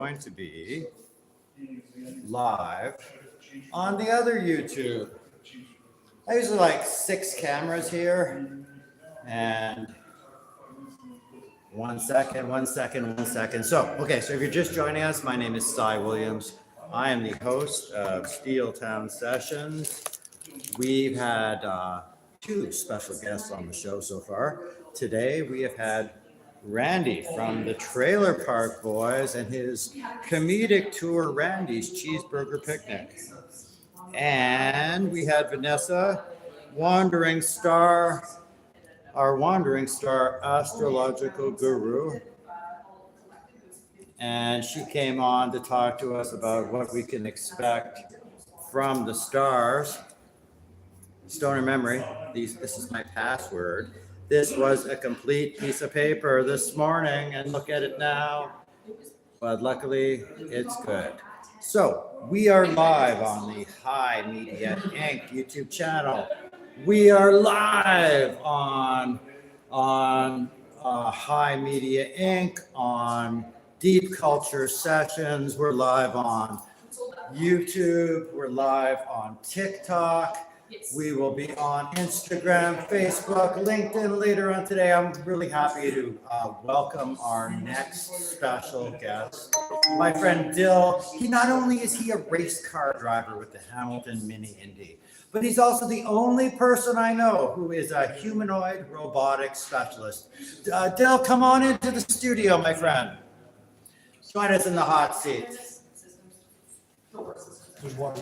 going to be live on the other YouTube. I usually like 6 cameras here, and 1 second, 1 second, 1 second. So if you're just joining us, my name is Cy Williams. I am the host of Steel Town Sessions. We've had 2 special guests on the show so far. Today we have had Randy from the Trailer Park Boys and his comedic tour, Randy's Cheeseburger Picnic. And we had Vanessa, Wandering Star, our Wandering Star astrological guru. And she came on to talk to us about what we can expect from the stars. Stoner memory, this is my password. This was a complete piece of paper this morning, and look at it now. But luckily, it's good. So we are live on the High Media Inc. YouTube channel. We are live on High Media Inc. on Deep Culture Sessions. We're live on YouTube. We're live on TikTok. We will be on Instagram, Facebook, LinkedIn later on today. I'm really happy to welcome our next special guest, my friend Dill. Not only is he a race car driver with the Hamilton Mini Indy, but he's also the only person I know who is a humanoid robotics specialist. Dill, come on into the studio, my friend. Join us in the hot seat. There's water.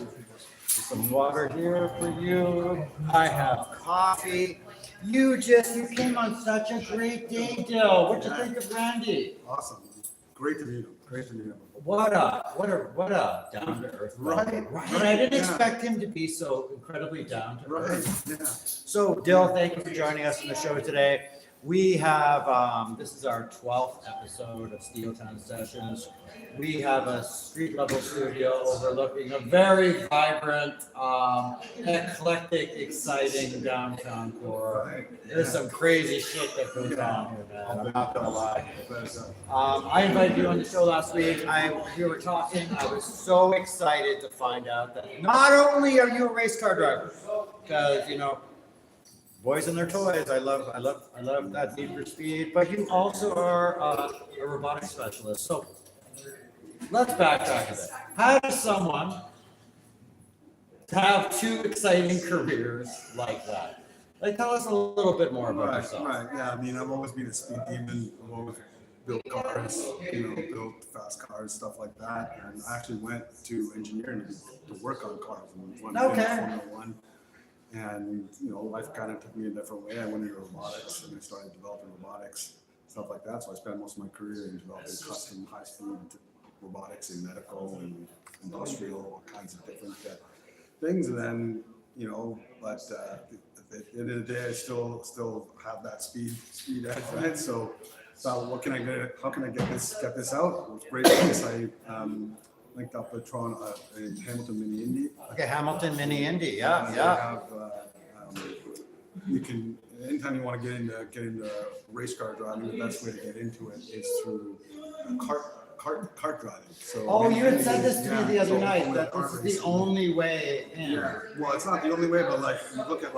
Some water here for you. I have coffee. You came on such a great day, Dill. What'd you think of Randy? Awesome. Great to meet him. What a down to earth. Right. I didn't expect him to be so incredibly down to earth. Right. Yeah. So, Dill, thank you for joining us on the show today. We have, this is our 12th episode of Steel Town Sessions. We have a street level studio overlooking a very vibrant, eclectic, exciting downtown core. Right. There's some crazy shit that goes on here, man. I'm not gonna lie. I invited you on the show last week. We were talking. I was so excited to find out that not only are you a race car driver, because, boys and their toys. I love that Need for Speed. But you also are a robotics specialist. So let's backtrack a bit. How does someone have 2 exciting careers like that? Tell us a little bit more about yourself. Right. Yeah. I mean, I've always been a speed demon. I've always built cars, built fast cars, stuff like that. And I actually went to engineering to work on cars and wanted to be in Formula One. And life kind of took me a different way. I went into robotics and I started developing robotics, stuff like that. So I spent most of my career in developing custom high-speed robotics in medical and industrial, all kinds of different things. And then, but at the end of the day, I still have that speed edge, right? So what can I get? How can I get this out? It was great because I linked up with Hamilton Mini Indy. Okay, Hamilton Mini Indy, yeah. Have, you can anytime you want to get into race car driving, the best way to get into it is through kart driving. So you had said this to me the other night that this is the only way in. Yeah, well, it's not the only way, but you look at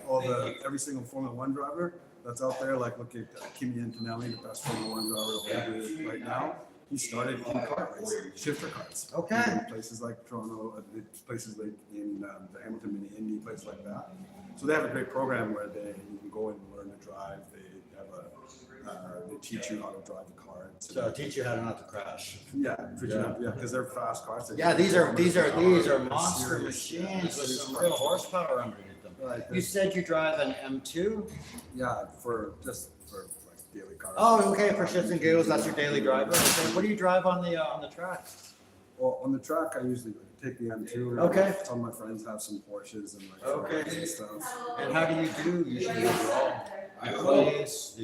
all the every single Formula One driver that's out there. Look at Kimi Antonelli, the best Formula One driver right now. He started in kart racing, shifter karts. Okay. In places like Toronto, places like in the Hamilton Mini Indy, places like that. So they have a great program where you can go and learn to drive. They teach you how to drive the car. So teach you how to not to crash. Yeah, because they're fast cars. Yeah, these are monster machines with some real horsepower underneath them. Right. You said you drive an M2? Yeah, for daily cars. Oh, okay, for shits and giggles, that's your daily driver. Okay. What do you drive on the track? Well, on the track, I usually take the M2. Okay. Some of my friends have some Porsches and Okay. and stuff. And how do you do usually overall? Race?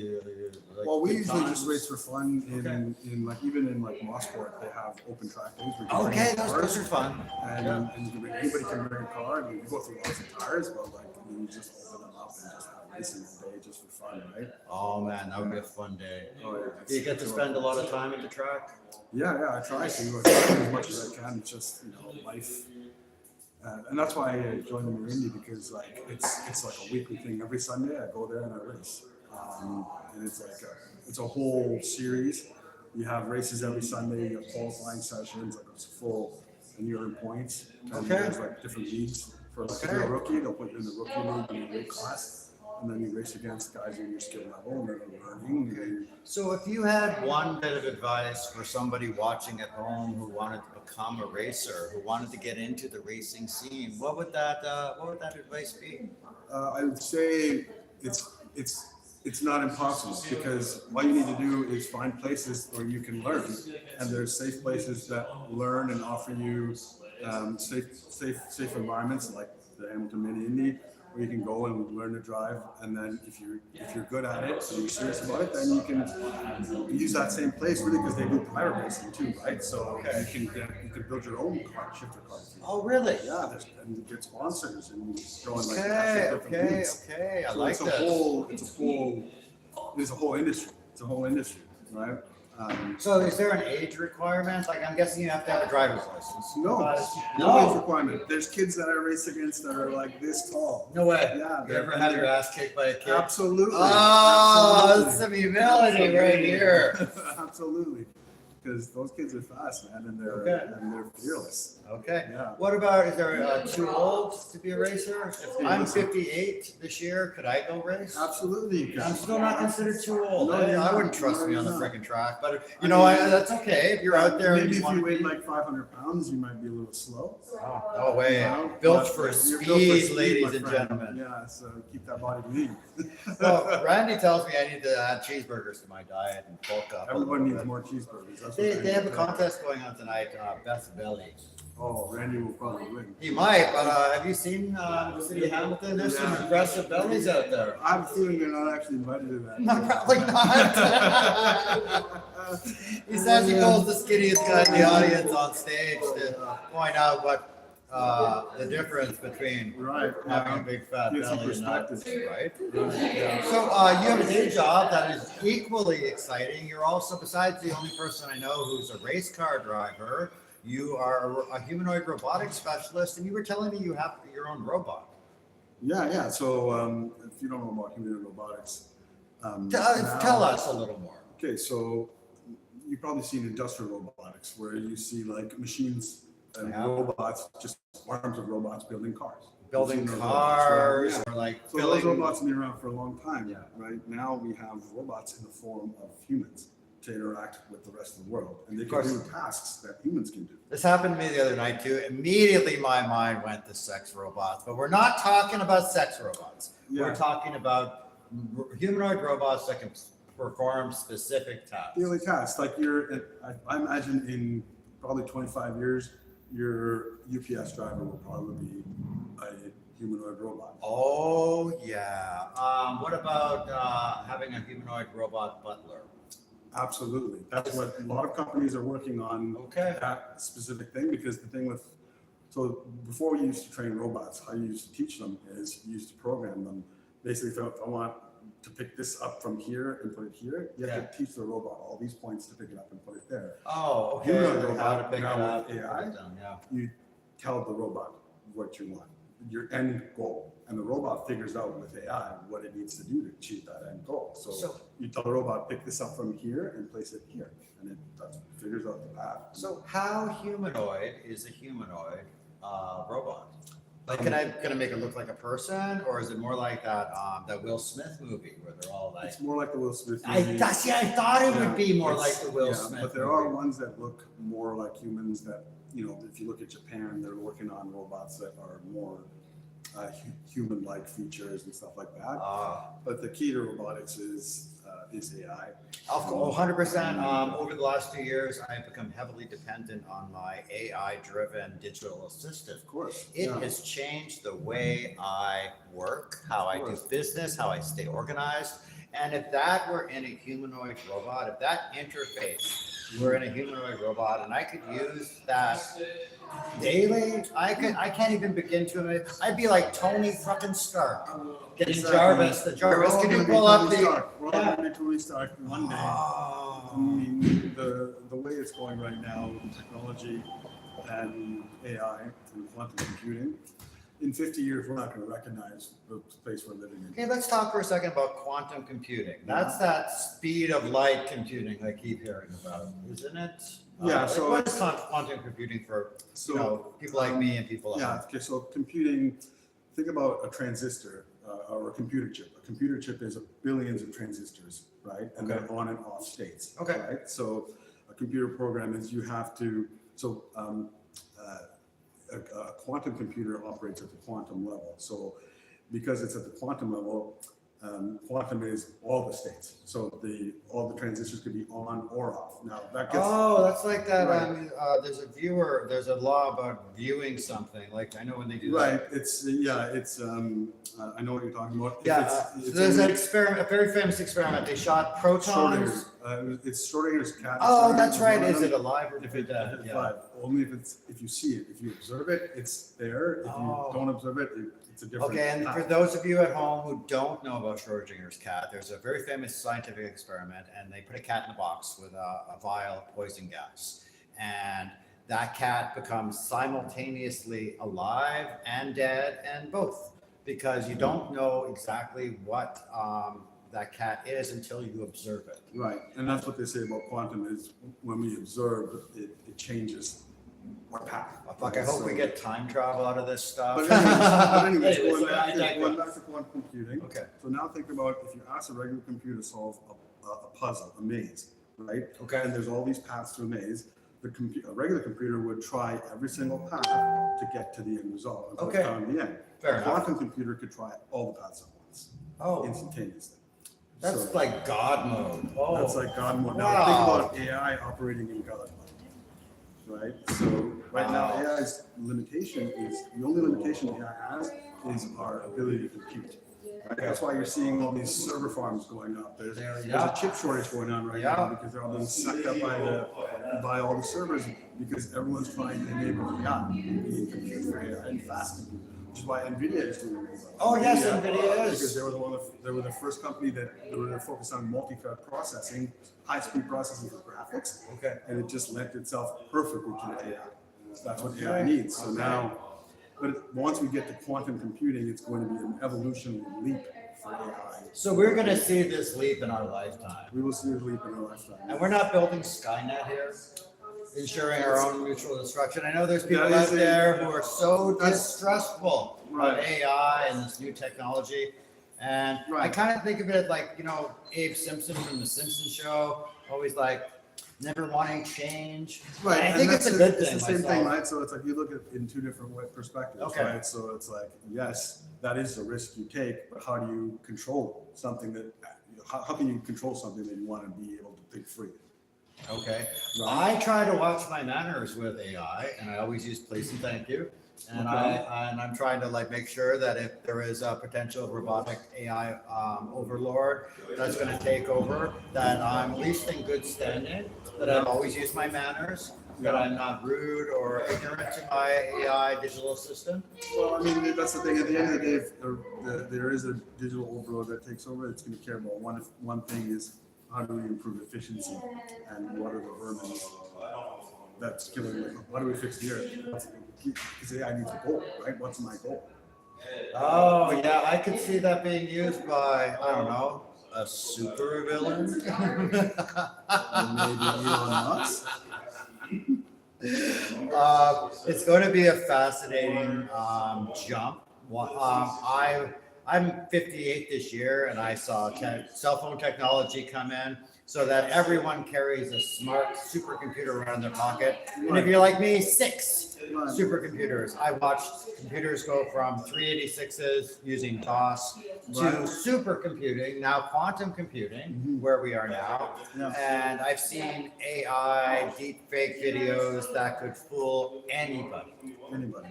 Well, we usually just race for fun in even in Mosport, they have open track days. Okay, those are fun. And anybody can bring a car. I mean, we go through lots of tires, but you just open them up and just have racing all day just for fun, right? Oh man, that would be a fun day. Oh, yeah. Do you get to spend a lot of time at the track? Yeah, I try to as much as I can. It's just life, and that's why I joined the Marindy, because like it's like a weekly thing. Every Sunday I go there and I race, and it's a whole series. You have races every Sunday. You have qualifying sessions, like it's full, and you earn points. And there's like different leagues for like if you're a rookie, they'll put you in the rookie league in the weight class, and then you race against guys in your skill level, and they're learning. And So if you had one bit of advice for somebody watching at home who wanted to become a racer, who wanted to get into the racing scene, what would that advice be? I would say it's not impossible, because all you need to do is find places where you can learn, and there's safe places that learn and offer you safe environments like the Hamilton Mini Indy, where you can go and learn to drive, and then if you're good at it and you're serious about it, then you can use that same place really, because they do private racing too, right? So you can build your own shifter car. Oh really? Yeah, and you get sponsors and go in like Okay. I so like it's a that. there's a whole industry. It's a whole industry, right? So is there an age requirement? Like I'm guessing you have to have a driver's license. No age requirement. There's kids that I race against that are like this tall. No way. Yeah. You ever had your ass kicked by a kid? Absolutely. Oh, that's some humility right here. Absolutely. Because those kids are fast, man, and they're fearless. Okay. Yeah. What about, is there too old to be a racer? Yeah, I'm listen. 58 this year. Could I go race? Absolutely. I'm still not considered too old. No, I you're wouldn't not. trust No, me on the you're not. freaking track, but that's okay. If you're out there and Maybe you if want you to weigh be. like 500 pounds, you might be a little slow. No way. No, Built but for you're built for speed, ladies my and friend. gentlemen. Yeah, so keep that body lean. Well, Randy tells me I need to add cheeseburgers to my diet and bulk up. a Everyone little needs bit. more cheeseburgers. That's what They have a do. contest going on tonight, Best Belly. Oh, Randy will probably win. He might, but have you seen the city of Hamilton? There's some impressive bellies out there. I have a feeling they're not actually invited to that. No, probably not. He says he calls the skinniest guy in the audience on stage to point out what the difference between Right. having a big fat Gives you belly and not, perspective. right? Yeah. So you have a day job that is equally exciting. You're also, besides the only person I know who's a race car driver, you are a humanoid robotics specialist, and you were telling me you have your own robot. Yeah. So if you don't know about humanoid robotics, Tell us a little more. Okay, so you've probably seen industrial robotics where you see like machines and Yeah. robots, just arms of robots building cars. Building You've seen those cars robots, right? or like So filling. those robots have been around for a long time. Yeah. Right now we have robots in the form of humans to interact with the rest of the world, and they Of can course. do tasks that humans can do. This happened to me the other night too. Immediately my mind went to sex robots, but we're not talking about sex robots. Yeah. We're talking about humanoid robots that can perform specific tasks. Daily tasks, like I imagine in probably 25 years, your UPS driver will probably be a humanoid robot. Oh yeah. What about having a humanoid robot butler? Absolutely. That's what a lot of companies are working on. Okay. That specific thing, because the thing with, so before we used to train robots, how you used to teach them is you used to program them. Basically, if I want to pick this up from here and put it here, you have to teach the robot all these points to pick it up and put it there. Oh, okay. Humanoid How to robot, pick it now up. with and AI, put it down, yeah. You tell the robot what you want, your end goal, and the robot figures out with AI what it needs to do to achieve that end goal. So you tell the robot, pick this up from here and place it here, and it figures out the path. So how humanoid is a humanoid robot? Like, can I make it look like a person, or is it more like that Will Smith movie where they're all like? It's more like the Will Smith I movie. thought it would be more like It's- the Will Smith. But there movie. are ones that look more like humans that, if you look at Japan, they're working on robots that are more human-like features and stuff like that. But the key to robotics is AI. Of course, 100%. Over the last 2 years, I have become heavily dependent on my AI-driven digital assistant. Of course. It has changed the way I work, how I do business, how I stay organized. And if that were in a humanoid robot, if that interface were in a humanoid robot, and I could use that daily. I can't even begin to imagine. I'd be like Tony fucking Stark, getting Exactly. Jarvis. The Jarvis, We're all can you gonna be pull up Tony the? Stark. We're all Yeah. gonna be Tony Stark one day. I Oh. mean, the way it's going right now with technology and AI and quantum computing, in 50 years, we're not going to recognize the space we're living in. Okay, let's talk for a second about quantum computing. That's that speed of light computing I keep hearing about, isn't it? Yeah, Like, so what is quantum computing for people like me and people like yeah, okay, so computing, think about a transistor or a computer chip. A computer chip is billions of transistors, right? And they're on and off states. Okay. Right? So a computer program is you have to, a quantum computer operates at the quantum level. So because it's at the quantum level, quantum is all the states. So all the transistors could be on or off. Now that gets that's like that. Right. There's a law about viewing something. Like I know when they do right. that. It's I know what you're talking about. If Yeah, it's there's only an experiment, a very famous experiment. They shot protons. Schrodinger. It's Schrodinger's cat. Oh, Schrodinger that's right. one of Is it them. alive or If it's dead? Yeah. live, only if you see it. If you observe it, it's there. If Oh. you don't observe it, it's a different. Okay, and for path. those of you at home who don't know about Schrodinger's cat, there's a very famous scientific experiment, and they put a cat in a box with a vial of poison gas, and that cat becomes simultaneously alive and dead, and both, because you don't know exactly what that cat is until you observe it. Right, and that's what they say about quantum is when we observe it changes our path. Oh, fuck, I hope we get time travel out of this stuff. But anyways, Anyways, going I back digress. to quantum computing. Okay. So now think about if you ask a regular computer to solve a puzzle, a maze, right? Okay. And there's all these paths to a maze. A regular computer would try every single path to get to the end result until Okay. it found the end. Fair A enough. quantum computer could try all the paths at once, Oh, instantaneously. that's So like God mode. Oh, that's like God mode. Now Wow. think about AI operating in God mode, right? So right now Wow. AI's limitation is, the only limitation AI has is our ability to compute. Right? That's why you're seeing all these server farms going up. There's a chip shortage going on right now because they're all being sucked up by all the servers because everyone's trying to enable AI and compute for AI and fast. Which is why NVIDIA is doing really well. Oh, yes, NVIDIA is. Because they were the first company that were focused on multi-thread processing, high-speed processing for graphics. Okay. And it just lent itself perfectly to AI. That's what AI needs. So now, but once we get to quantum computing, it's going to be an evolutionary leap for AI. So we're going to see this leap in our lifetime. We will see a leap in our lifetime. And we're not building Skynet here, ensuring our own mutual destruction. I know there's people That out is a- there who are so that's- distrustful of Right. AI and this new technology. And I Right. kind of think of it like, Abe Simpson from The Simpsons Show, always like never wanting change. Right, And I and think it's a that's good It's thing. the same thing, myself. right? So it's like you look at it in two different perspectives, Okay. right? So it's like, yes, that is the risk you take, but how do you control something that? How can you control something that you want to be able to think free? Okay. Right. I try to watch my manners with AI, and I always use please and thank you. And I'm trying to make sure that if there is a potential robotic AI overlord that's going to take over, that I'm at least in good standing, that I always use my manners, that I'm not rude or ignorant to my AI digital assistant. Well, I mean, that's the thing. At the end of the day, if there is a digital overload that takes over, it's going to care about one thing is how do we improve efficiency and what are the vermin that's killing it? How do we fix the earth? Because AI needs a goal, right? What's my goal? Oh, yeah, I could see that being used by, I don't know, a super villain. Or maybe Elon Musk? It's going to be a fascinating jump. I'm 58 this year, and I saw cell phone technology come in so that everyone carries a smart supercomputer around in their pocket. And if you're like me, 6. supercomputers. I watched computers go from 386s using DOS to supercomputing, now quantum computing, where we are now. Yeah. And I've seen AI deep fake videos that could fool anybody. Anybody.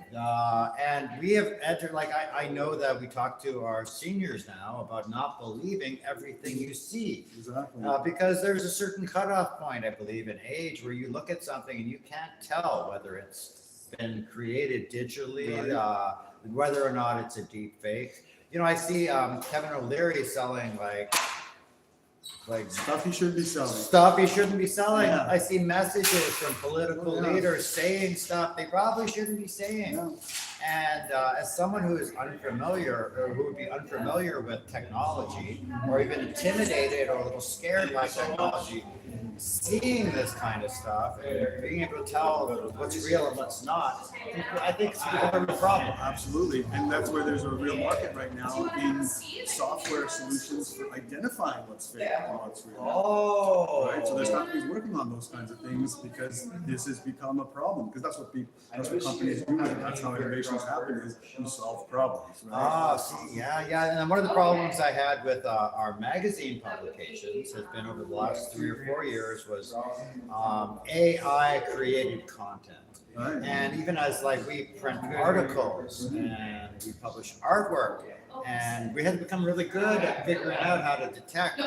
And we have entered, like, I know that we talk to our seniors now about not believing everything you see. Exactly. Because there's a certain cutoff point, I believe, in age where you look at something and you can't tell whether it's been created digitally, whether or not it's a deep fake. You know, I see Kevin O'Leary selling like Stuff you shouldn't be selling. stuff he shouldn't be selling. Yeah. I see messages from political Yeah. leaders saying stuff they probably shouldn't be saying. Yeah. And as someone who is unfamiliar, or who would be unfamiliar with technology, or even intimidated or a little scared by technology, seeing this kind of stuff and being able to tell what's real and what's not, I think it's become a problem. Absolutely, and that's where there's a real market right now in software solutions for identifying what's fake and what's real. Oh, Right, so there's companies working on those kinds of things because this has become a problem. Because that's what companies do, and that's how innovations happen: is you solve problems. Right? Ah, see, yeah. And then one of the problems I had with our magazine publications has been over the last 3 or 4 years was AI created content. Right. And even as like we print articles and we publish artwork, and we had to become really good at figuring out how to detect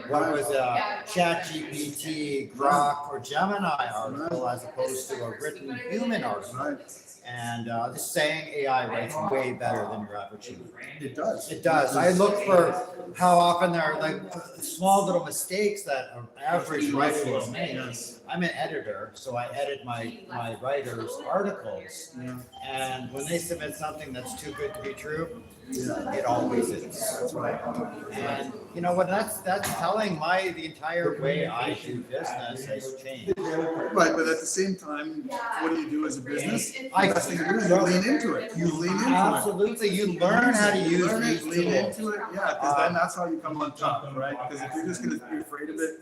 what was a ChatGPT, Grok, or Gemini article as opposed to a written human article. Right. And just saying AI writes way better than your average human. It does. It does. I look for how often there are like small little mistakes that an average writer will make. I'm an editor, so I edit my writers' articles. Yeah. And when they submit something that's too good to be true, Yeah. it always is. That's right. And you know what? That's telling the entire way I do business has changed. Right, but at the same time, what do you do as a business? I- Best thing to do is you lean into it. You lean into it. Absolutely, you learn how to use Learn these it, lean tools. into it, yeah, because then that's how you come on top, right? Because if you're just gonna be afraid of it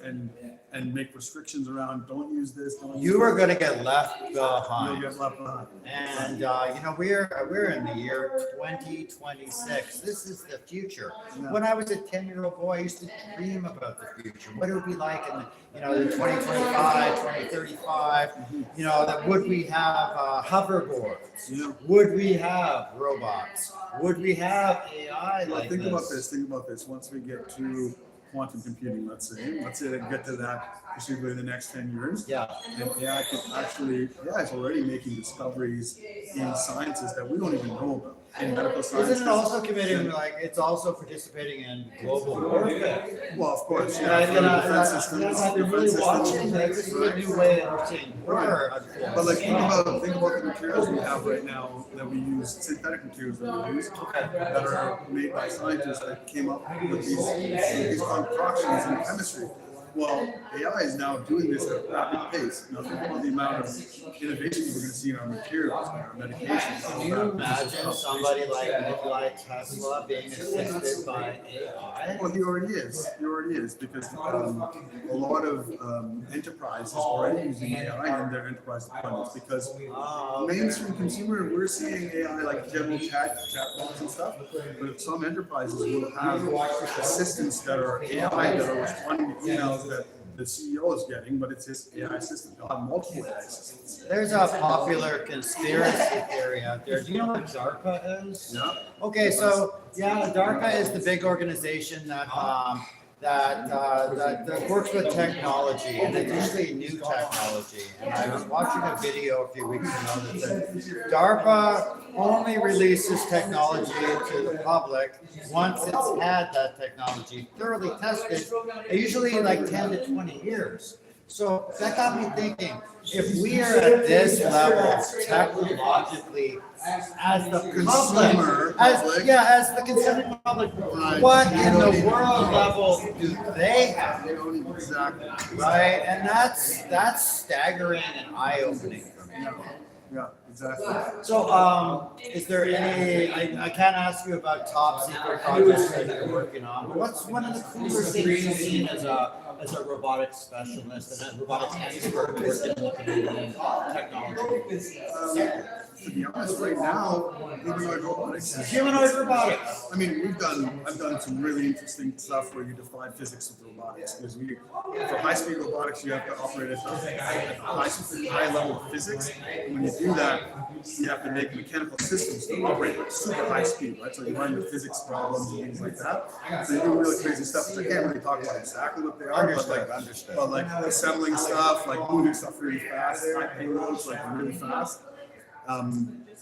and make restrictions around, don't use this, don't use You are that, going to get left you'll behind. get left behind. And you know, we're in the year 2026. This is the future. When I was a 10-year-old boy, I used to dream about the future. What it would be like in the 2025, 2035. You know, that would we have hoverboards? Yeah. Would we have robots? Would we have AI Well, like think this? think about this, once we get to quantum computing, let's say they get to that, presumably in the next 10 years. Yeah. And AI can actually, it's already making discoveries in sciences that we don't even know about. In medical sciences. Isn't it also committing, like, it's also participating in global warfare? Well, of course, And yeah. for the defense I've systems, been really defense watching systems, this. This is a right. new way of seeing war unfold. But like think about the materials we have right now that we use, synthetic materials that we use, that are made by scientists that came up with these concoctions in chemistry. Well, AI is now doing this at a rapid pace. Now think about the amount of innovation we're going to see in our materials, in our medications. Can you imagine somebody like Nikola Tesla being assisted by AI? Well, he already is. He already is because a lot of enterprises are already using AI in their enterprise deployments because mainstream consumer, we're seeing AI like general chatbots and stuff, but some enterprises will have assistants that are AI that are responding to emails that the CEO is getting, but it's his AI assistant. They'll have multiple AI assistants. There's a popular conspiracy theory out there. Do you know what DARPA is? Yeah. Okay, so DARPA is the big organization that works with technology, and it's usually new technology. And I was watching a video a few weeks ago that said DARPA only releases technology to the public once it's had that technology thoroughly tested, usually like 10 to 20 years. So that got me thinking, if we are at this level technologically as the Consumer public. as the consumer public, what in the world level do they have? They don't even exactly. Right? And that's staggering and eye-opening for me. Yeah, exactly. So, is there any? I can't ask you about top secret projects that you're working on, but what's one of the cooler things you've seen as a robotics specialist and a robotics expert working in the Canadian technology sector? to be honest, right now, humanoid robotics is. Humanoid robotics. I mean, I've done some really interesting stuff where you defy physics with robotics. Because for high-speed robotics, you have to operate at the high level of physics. And when you do that, you have to make mechanical systems that operate at super high speed, right? So you run into physics problems and things like that. So you do really crazy stuff. Which I can't really talk about exactly what they are, but like assembling stuff, like moving stuff really fast, high payloads, like really fast.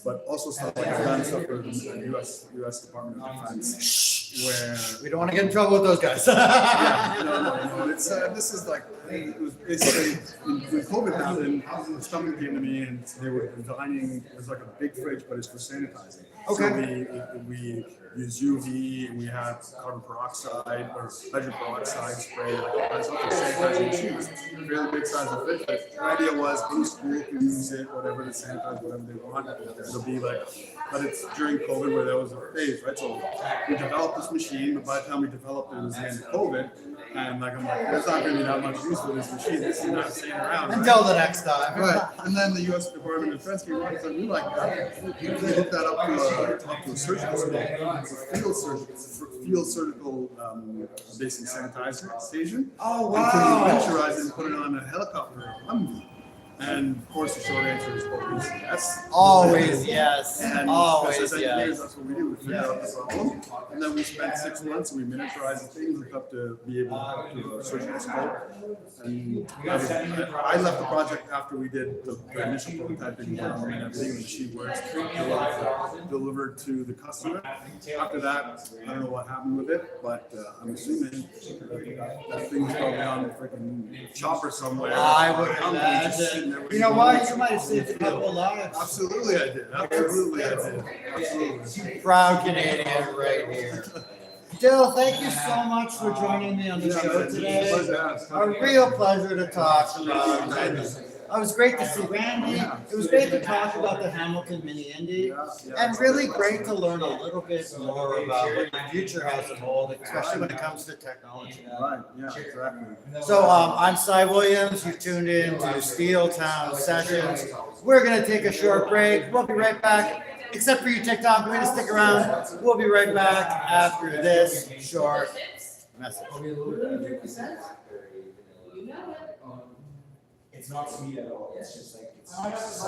But also stuff like I've done stuff with the U.S. Department of Defense, where We don't want to get in trouble with those guys. no. It's this is like it was basically when COVID happened, this company came to me and they were designing. It was like a big fridge, but it's for sanitizing. Okay. So we use UV and we have carbon peroxide or hydrogen peroxide spray, like all kinds of stuff for sanitizing machines. Really big size of fridge. But the idea was any school can use it, whatever to sanitize whatever they want. It'll be like, but it's during COVID where there was a phase, right? So we developed this machine, but by the time we developed it, it was the end of COVID. And like I'm like, there's not going to be that much use for this machine. This is not staying around. Until the next time. Right. And then the U.S. Department of Defense came around and said, we like that. You can hook that up to a surgical school, for field surgical basic sanitizer station. Oh, And can you wow. miniaturize it and put it on a helicopter? And of course, the short answer is always yes. Always yes. And Always as engineers, yes. that's what we do. We figure out the problem, and then we spent 6 months and we miniaturized the things up to be able to hook to a surgical scope. And I left the project after we did the initial prototyping and everything. The machine works, delivered to the customer. After that, I don't know what happened with it, but I'm assuming that thing was probably on a freaking chopper somewhere. I would Company just sitting imagine. there You know waiting what? for You might have saved a couple of lives. Absolutely, I did. Absolutely, I did. Absolutely. Proud Canadian right here. Dill, thank you so much for joining me on the show today. A real pleasure to talk about. It was great to see Randy. It was great to talk about the Hamilton Mini Indy, and really great to learn a little bit more about what the future has to hold, especially when it comes to technology. Right, yeah, exactly. So I'm Cy Williams. You tuned in to Steel Town Sessions. We're gonna take a short break. We'll be right back. Except for you, TikTok, we're gonna stick around. We'll be right back after this short message. It's not sweet at all. It's just like it's.